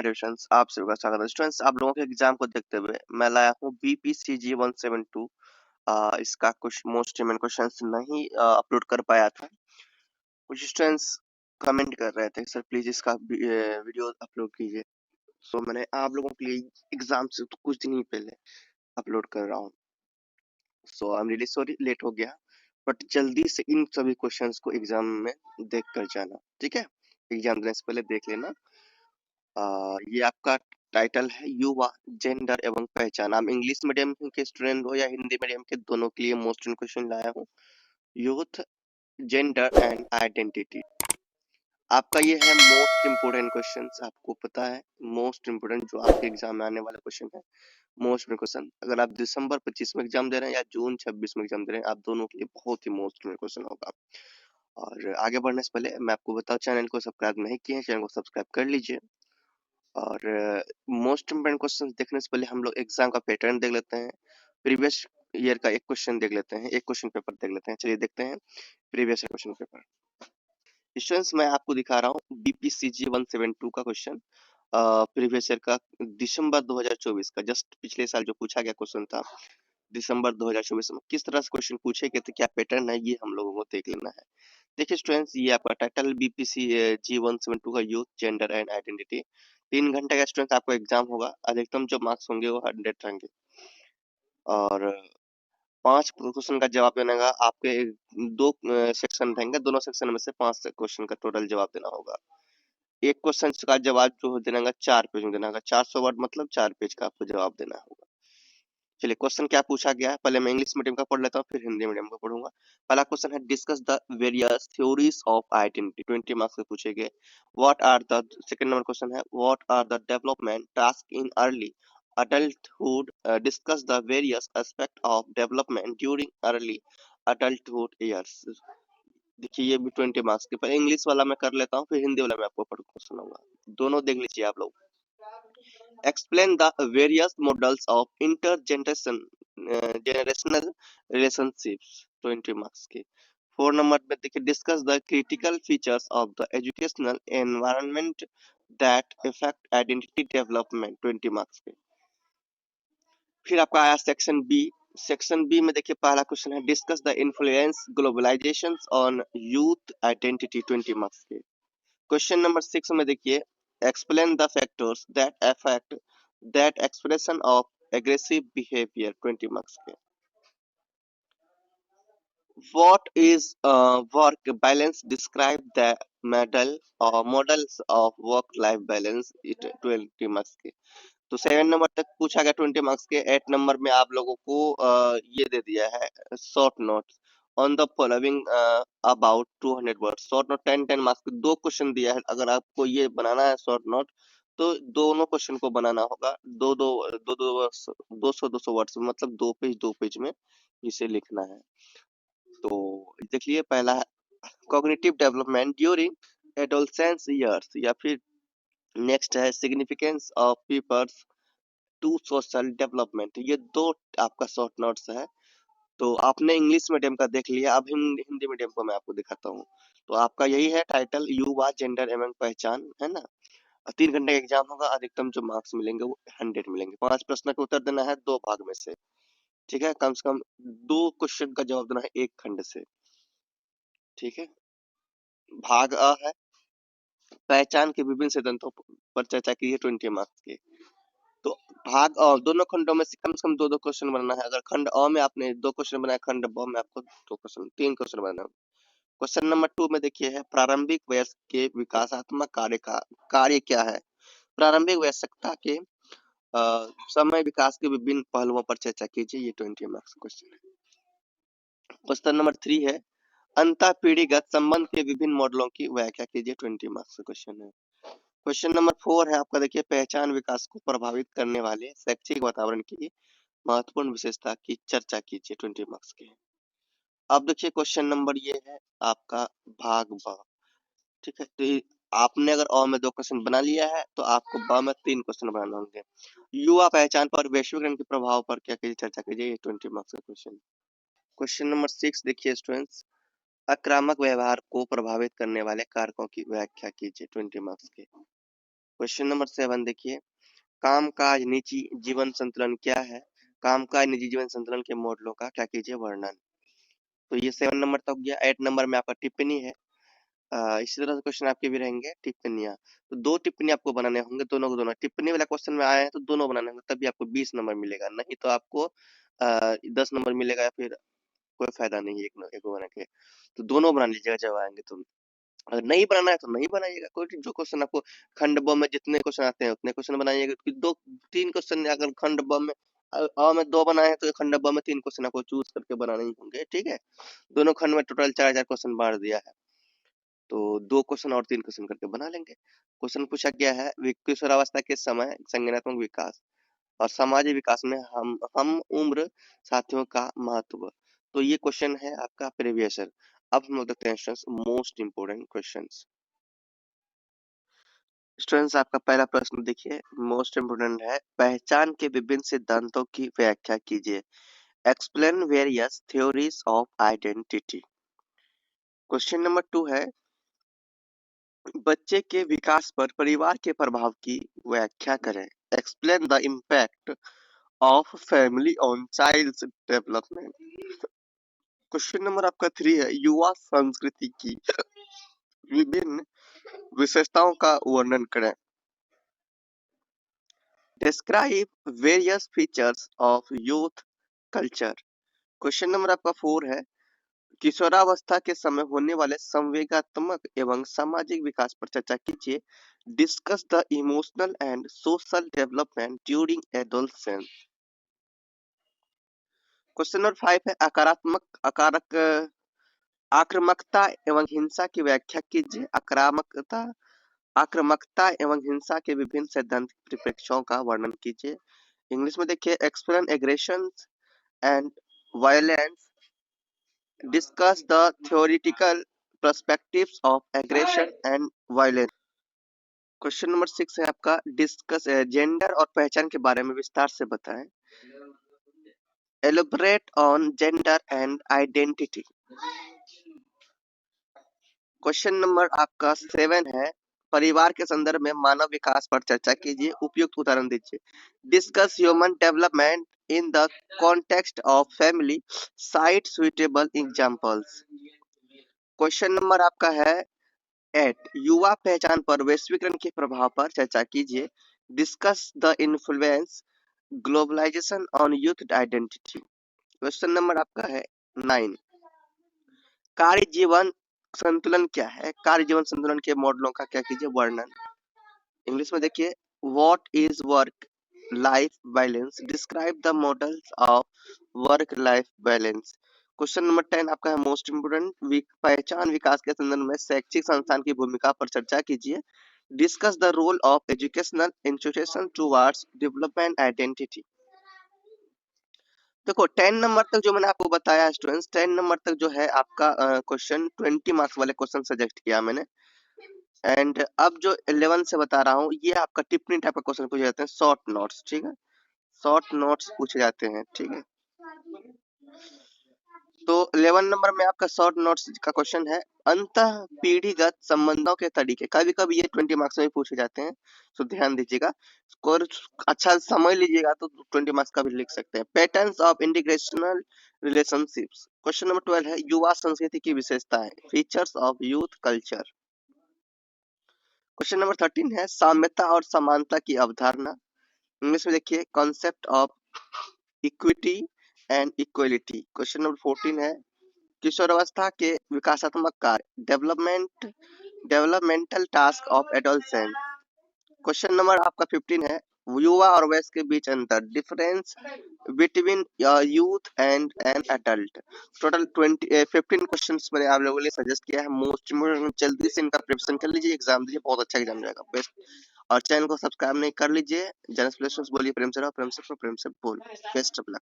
My dear students, आप सभी का स्वागत है। स्टूडेंट्स, आप लोगों के एग्जाम को देखते हुए मैं लाया हूँ BPCG 172। इसका कुछ मोस्ट इम्पोर्टेंट क्वेश्चंस नहीं अपलोड कर पाया था। कुछ स्टूडेंट्स कमेंट कर रहे थे सर प्लीज इसका वीडियो अपलोड कीजिए। सो मैंने आप लोगों के लिए एग्जाम से तो कुछ दिन ही पहले अपलोड कर रहा हूँ। So I am really sorry late हो गया, बट जल्दी से इन सभी क्वेश्चंस को एग्जाम में देख कर जाना, ठीक है। एग्जाम देने से पहले देख लेना। ये आपका टाइटल है युवा, जेंडर एवं पहचान। आप इंग्लिश मीडियम के स्टूडेंट हो या हिंदी मीडियम के, दोनों के लिए मोस्ट क्वेश्चन लाया हूँ। यूथ, जेंडर एंड आइडेंटिटी आपका ये है मोस्ट इम्पोर्टेंट क्वेश्चन। आपको पता है मोस्ट इम्पोर्टेंट जो आपके एग्जाम में आने वाला क्वेश्चन है, मोस्ट क्वेश्चन। अगर आप दिसंबर 25 में एग्जाम दे रहे हैं या जून 26 में एग्जाम दे रहे हैं, आप दोनों के लिए बहुत ही मोस्ट क्वेश्चन होगा। और आगे बढ़ने से पहले मैं आपको बताऊं, चैनल को सब्सक्राइब नहीं किए हैं, चैनल को सब्सक्राइब कर लीजिए। और मोस्ट इम्पोर्टेंट क्वेश्चन देखने से पहले हम लोग एग्जाम का पैटर्न देख लेते हैं। प्रीवियस ईयर का एक क्वेश्चन देख लेते हैं, एक क्वेश्चन पेपर देख लेते हैं। चलिए देखते हैं प्रीवियस क्वेश्चन पेपर। स्टूडेंट्स, मैं आपको दिखा रहा हूँ BPCG 172 का क्वेश्चन, प्रीवियस ईयर का दिसंबर 2024 का। जस्ट पिछले साल जो पूछा गया क्वेश्चन था दिसंबर 2024 में, किस तरह से क्वेश्चन पूछे गए थे, क्या पैटर्न है, ये हम लोगों को देख लेना है। देखिए स्टूडेंट्स, ये आपका टाइटल BPCG 172 का यूथ, जेंडर एंड आइडेंटिटी। 3 घंटे का स्टूडेंट आपको एग्जाम होगा। अधिकतम जो मार्क्स होंगे वो 100 रहेंगे। और 5 क्वेश्चन का जवाब देने का आपके 2 सेक्शन रहेंगे। दोनों सेक्शन में से 5 क्वेश्चन का टोटल जवाब देना होगा। एक क्वेश्चन का जवाब जो देना होगा 4 पेज में देना होगा। 400 वर्ड मतलब 4 पेज का आपको जवाब देना होगा। चलिए क्वेश्चन क्या पूछा गया है, पहले मैं इंग्लिश मीडियम का पढ़ लेता हूँ, फिर हिंदी मीडियम का पढ़ूंगा। पहला क्वेश्चन है discuss the various theories of identity. 20 marks से पूछे गए। What are the, second number question है what are the development task in early adulthood, discuss the various aspect of development during early adulthood years। देखिए ये भी 20 marks के, पर English वाला मैं कर लेता हूँ, फिर हिंदी वाला मैं आपको पढ़ सुनाऊंगा। दोनों देख लीजिए आप लोग। Explain the various models of generational relationships। 20 marks के। 4 नंबर में देखिए discuss the critical features of the educational environment that effect identity development. 20 marks के। फिर आपका आया सेक्शन बी। सेक्शन बी में देखिए पहला क्वेश्चन है discuss the influence globalisation on youth identity. 20 marks के। क्वेश्चन नंबर 6 में देखिए explain the factors that affect that expression of aggressive behaviour. 20 marks के। What is work balance, describe the models of work life balance. 20 marks के। तो 7 number तक पूछा गया 20 marks के। 8 नंबर में आप लोगों को ये दे दिया है short notes on the following about 200 word. Short note 10 marks के 2 क्वेश्चन दिया है। अगर आपको ये बनाना है शॉर्ट नोट, तो दोनों क्वेश्चन को बनाना होगा दो दो दो दो 200 वर्ड्स, मतलब 2 पेज में इसे लिखना है। तो देखिए पहला है cognitive development during adolescence years, या फिर नेक्स्ट है significance of peoples to social development. ये 2 आपका शॉर्ट नोट्स है। तो आपने इंग्लिश मीडियम का देख लिया, अब हिंदी मीडियम को मैं आपको दिखाता हूँ। तो आपका यही है टाइटल युवा, जेंडर एवं पहचान, है ना। 3 घंटे का एग्जाम होगा। अधिकतम जो मार्क्स मिलेंगे वो 100 मिलेंगे। 5 प्रश्न का उत्तर देना है 2 भाग में से, ठीक है। कम से कम 2 क्वेश्चन का जवाब देना है 1 खंड से, ठीक है। भाग अ है पहचान के विभिन्न सिद्धांतों पर चर्चा की है। 20 मार्क्स के। तो भाग दोनों खंडों में से कम 2 क्वेश्चन बनाना है। अगर खंड अ में आपने 2 क्वेश्चन बनाया, खंड ब में आपको 3 क्वेश्चन बनाना है। क्वेश्चन नंबर 2 में देखिए है प्रारंभिक वयस्क के विकासात्मक कार्य क्या है। प्रारंभिक वयस्कता के समय विकास के विभिन्न पहलुओं पर चर्चा कीजिए। ये 20 मार्क्स क्वेश्चन है। क्वेश्चन नंबर 3 है अंतः पीढ़ीगत संबंध के विभिन्न मॉडलों की व्याख्या कीजिए। 20 मार्क्स का क्वेश्चन है। क्वेश्चन नंबर 4 है आपका, देखिए पहचान विकास को प्रभावित करने वाले शैक्षिक वातावरण की महत्वपूर्ण विशेषता की चर्चा कीजिए। 20 मार्क्स के। अब देखिए क्वेश्चन नंबर ये है आपका भाग ब, ठीक है। तो आपने अगर अ में 2 क्वेश्चन बना लिया है, तो आपको ब में 3 क्वेश्चन बनाने होंगे। युवा पहचान पर वैश्वीकरण के प्रभाव पर क्या कीजिए, चर्चा कीजिए। ये 20 मार्क्स का क्वेश्चन। क्वेश्चन नंबर 6 देखिए स्टूडेंट्स, आक्रामक व्यवहार को प्रभावित करने वाले कारकों की व्याख्या कीजिए। 20 मार्क्स के। क्वेश्चन नंबर 7 देखिए, कामकाज निजी जीवन संतुलन क्या है? कामकाज निजी जीवन संतुलन के मॉडलों का क्या कीजिए वर्णन। तो ये 7 नंबर तक गया। 8 नंबर में आपका टिप्पणी है। इसी तरह से क्वेश्चन आपके भी रहेंगे टिप्पणियां। तो 2 टिप्पणी आपको बनाने होंगे, दोनों को दोनों। टिप्पणी वाला क्वेश्चन में आए हैं तो दोनों बनाने होंगे, तभी आपको 20 नंबर मिलेगा, नहीं तो आपको 10 नंबर मिलेगा, या फिर कोई फायदा नहीं है एक बना के। तो दोनों बना लीजिएगा जब आएंगे तो। अगर नहीं बनाना है तो नहीं बनाइएगा, कोई जो क्वेश्चन आपको खंड ब में जितने क्वेश्चन आते हैं उतने क्वेश्चन बनाइएगा। क्योंकि 2-3 क्वेश्चन अगर खंड ब में में 2 बनाए हैं तो खंड ब में 3 क्वेश्चन आपको चूज करके बनाने ही होंगे, ठीक है। दोनों खंड में टोटल 4-4 क्वेश्चन बांट दिया है, तो 2 क्वेश्चन और 3 क्वेश्चन करके बना लेंगे। क्वेश्चन पूछा गया है किशोरावस्था के समय संज्ञानात्मक विकास और सामाजिक विकास में हम उम्र साथियों का महत्व। तो ये क्वेश्चन है आपका प्रीवियस ईयर। अब हम लोग देखते हैं students most important questions. Students आपका पहला प्रश्न देखिए, मोस्ट इंपोर्टेंट है। पहचान के विभिन्न सिद्धांतों की व्याख्या कीजिए। Explain various theories of identity. Question number 2 है, बच्चे के विकास पर परिवार के प्रभाव की व्याख्या करें। Explain the impact of family on child's development. Question number आपका 3 है, युवा संस्कृति की विभिन्न विशेषताओं का वर्णन करें। Describe various features of youth culture. Question number आपका 4 है, किशोरावस्था के समय होने वाले संवेगात्मक एवं सामाजिक विकास पर चर्चा कीजिए। Discuss the emotional and social development during adolescence. Question number 5 है, आक्रामकता एवं हिंसा की व्याख्या कीजिए। आक्रामकता एवं हिंसा के विभिन्न सैद्धांतिक परिप्रेक्ष्यों का वर्णन कीजिए। इंग्लिश में देखिए, explain aggression and violence. Discuss the theoretical perspectives of aggression and violence. Question number 6 है आपका, डिस्कस जेंडर और पहचान के बारे में विस्तार से बताएं। Elaborate on gender and identity. Question number आपका 7 है, परिवार के संदर्भ में मानव विकास पर चर्चा कीजिए। उपयुक्त उदाहरण दीजिए। Discuss human development in the context of family. Site suitable examples. Question number आपका है 8, युवा पहचान पर वैश्वीकरण के प्रभाव पर चर्चा कीजिए। Discuss the influence globalisation on youth identity. Question number आपका है 9, कार्य जीवन संतुलन क्या है? कार्य जीवन संतुलन के मॉडलों का क्या कीजिए वर्णन। इंग्लिश में देखिए, what is work life balance. Describe the models of work life balance. Question number 10 आपका है मोस्ट इंपोर्टेंट, पहचान विकास के संदर्भ में शैक्षिक संस्थान की भूमिका पर चर्चा कीजिए। Discuss the role of educational institution towards development identity. देखो 10 नंबर तक जो मैंने आपको बताया स्टूडेंट्स, 10 नंबर तक जो है आपका क्वेश्चन 20 मार्क्स वाले क्वेश्चन सजेस्ट किया मैंने। एंड अब जो 11 से बता रहा हूँ ये आपका टिप्पणी टाइप का क्वेश्चन पूछे जाते हैं, शॉर्ट नोट्स, ठीक है। शॉर्ट नोट्स पूछे जाते हैं, ठीक है। तो 11 नंबर में आपका शॉर्ट नोट्स का क्वेश्चन है, अंतः पीढ़ीगत संबंधों के तरीके। कभी कभी ये 20 मार्क्स में पूछे जाते हैं, तो ध्यान दीजिएगा। स्कोर अच्छा समझ लीजिएगा तो 20 मार्क्स का भी लिख सकते हैं। Patterns of integrational relationships. Question number 12 है, युवा संस्कृति की विशेषताएं। Features of youth culture. Question number 13 है, साम्यता और समानता की अवधारणा। इंग्लिश में देखिए, concept of equity and equality. Question number 14 है, किशोरावस्था के विकासात्मक कार्य। Developmental task of adolescent. Question number आपका 15 है, युवा और वयस्क के बीच अंतर। Difference between youth and an adult. Total 15 questions मैंने आप लोगों के लिए सजेस्ट किया है। मोस्ट इम्पोर्टेंट, जल्दी से इनका प्रिपरेशन कर लीजिए, एग्जाम दीजिए, बहुत अच्छा एग्जाम जाएगा, बेस्ट। और चैनल को सब्सक्राइब नहीं कर लीजिए। जनरल बोलिए, प्रेम से रहो, प्रेम से बोल। Best of luck.